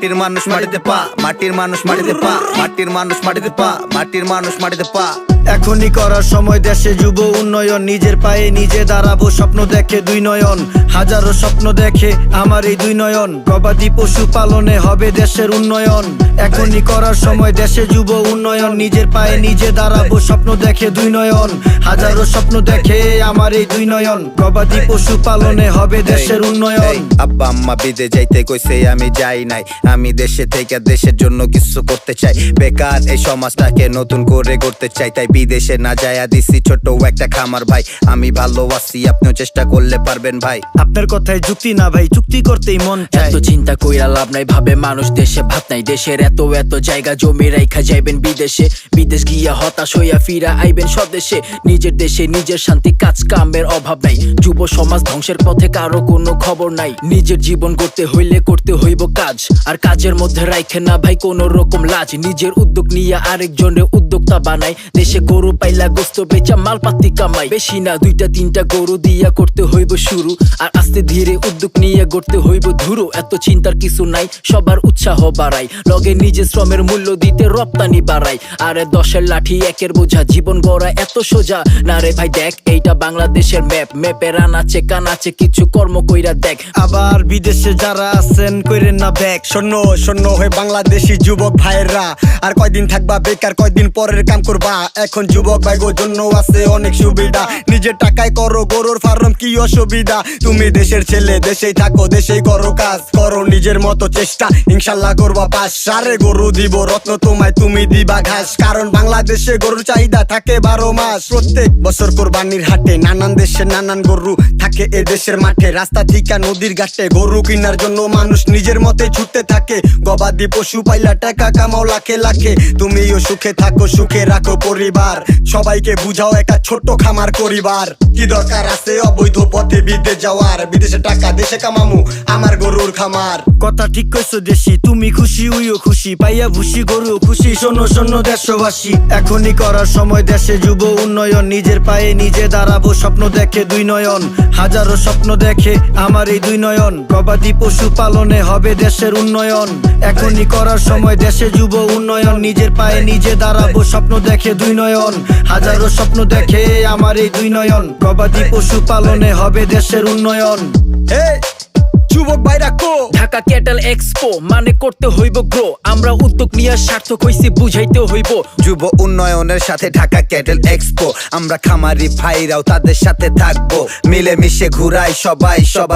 মাটির মানুষ মাটিতে পা, মাটির মানুষ মাটিতে পা, মাটির মানুষ মাটিতে পা, মাটির মানুষ মাটিতে পা। এখনই করার সময় দেশে যুব উন্নয়ন, নিজের পায়ে নিজে দাঁড়াবো স্বপ্ন দেখে দুই নয়ন। হাজারো স্বপ্ন দেখে আমার এই দুই নয়ন, গবাদি পশু পালনে হবে দেশের উন্নয়ন। এখনই করার সময় দেশে যুব উন্নয়ন, নিজের পায়ে নিজে দাঁড়াবো স্বপ্ন দেখে দুই নয়ন। হাজারো স্বপ্ন দেখে আমার এই দুই নয়ন, গবাদি পশু পালনে হবে দেশের উন্নয়ন। আব্বা আম্মা বিদে যাইতে কইছে আমি যাই নাই, আমি দেশে থেকে দেশের জন্য কিছু করতে চাই। বেকার এই সমাজটাকে নতুন করে গড়তে চাই, তাই বিদেশে না যায়া দিছি ছোট একটা খামার ভাই। আমি ভালো আছি, আপনিও চেষ্টা করলে পারবেন ভাই। আপনার কথায় যুক্তি না ভাই, চুক্তি করতেই মন চায়। এত চিন্তা কইরা লাভ নাই, ভাবে মানুষ দেশে ভাত নাই। দেশের এত জায়গা জমি রাইখা যাইবেন বিদেশে, বিদেশ গিয়া হতাশ হইয়া ফিরা আইবেন স্বদেশে। নিজের দেশে নিজের শান্তি, কাজ কামের অভাব নাই। যুব সমাজ ধ্বংসের পথে কারো কোনো খবর নাই। নিজের জীবন গড়তে হইলে করতে হইব কাজ, আর কাজের মধ্যে রাইখে না ভাই কোনো রকম লাজ। নিজের উদ্যোগ নিয়ে আরেকজনের উদ্যোক্তা বানাই, দেশে গরু পাইলা গোস্ত বেচা মালপাতি কামাই। বেশি না 2-3টা গরু দিয়া করতে হইব শুরু, আর আস্তে ধীরে উদ্যোগ নিয়ে গড়তে হইব ধুরু। এত চিন্তার কিছু নাই, সবার উৎসাহ বাড়াই, লগে নিজের শ্রমের মূল্য দিতে রপ্তানি বাড়াই। আরে 10-এর লাঠি 1-এর বোঝা, জীবন গড়া এত সোজা না রে ভাই। দেখ এইটা বাংলাদেশের ম্যাপ, ম্যাপে রান আছে কান আছে, কিছু কর্ম কইরা দেখ। আবার বিদেশে যারা আছেন কইরেন না ব্যাক। শূন্য শূন্য হয়ে বাংলাদেশি যুবক ভাইয়েরা, আর কয়দিন থাকবা বেকার, কয়দিন পরের কাম করবা। এখন যুবক ভাই গো জন্য আছে অনেক সুবিধা, নিজের টাকায় করো গরুর ফার্ম, কি অসুবিধা। তুমি দেশের ছেলে, দেশেই থাকো, দেশেই করো কাজ, করো নিজের মতো চেষ্টা, ইনশাল্লাহ করবা পাস। সারে গরু দিব রত্ন তোমায়, তুমি দিবা ঘাস, কারণ বাংলাদেশে গরুর চাহিদা থাকে 12 মাস। প্রত্যেক বছর কোরবানির হাটে নানান দেশে নানান গরু থাকে এ দেশের মাঠে। রাস্তা থেকে নদীর ঘাটে গরু কেনার জন্য মানুষ নিজের মতে ছুটতে থাকে। গবাদি পশু পাইলা টাকা কামাও লাখে লাখে, তুমিও সুখে থাকো, সুখে রাখো পরিবার। সবাইকে বুঝাও একটা ছোট্ট খামার করিবার। কি দরকার আছে অবৈধ পথে বিদেশ যাওয়ার, বিদেশে টাকা দেশে কামামু আমার গরুর খামার। কথা ঠিক কইছো দেশি, তুমি খুশি উইও খুশি, পাইয়া ভুসি গরু খুশি। শোনো শোনো দেশবাসী, এখনই করার সময় দেশে যুব উন্নয়ন, নিজের পায়ে নিজে দাঁড়াবো স্বপ্ন দেখে দুই নয়ন। হাজারো স্বপ্ন দেখে আমার এই দুই নয়ন, গবাদি পশু পালনে হবে দেশের উন্নয়ন। এখনই করার সময় দেশে যুব উন্নয়ন, নিজের পায়ে নিজে দাঁড়াবো স্বপ্ন দেখে দুই নয়ন। হাজারো স্বপ্ন দেখে আমার এই দুই নয়ন, গবাদি পশু পালনে হবে দেশের উন্নয়ন। যুবক ভাইরা কো ঢাকা ক্যাটেল এক্সপো মানে করতে হইব গ্রো, আমরা উদ্যোগ নিয়ে সার্থক হইছি বুঝাইতে হইব। যুব উন্নয়নের সাথে ঢাকা ক্যাটেল এক্সপো, আমরা খামারি ভাইরাও তাদের সাথে থাকবো, মিলেমিশে ঘুরাই সবাই সবার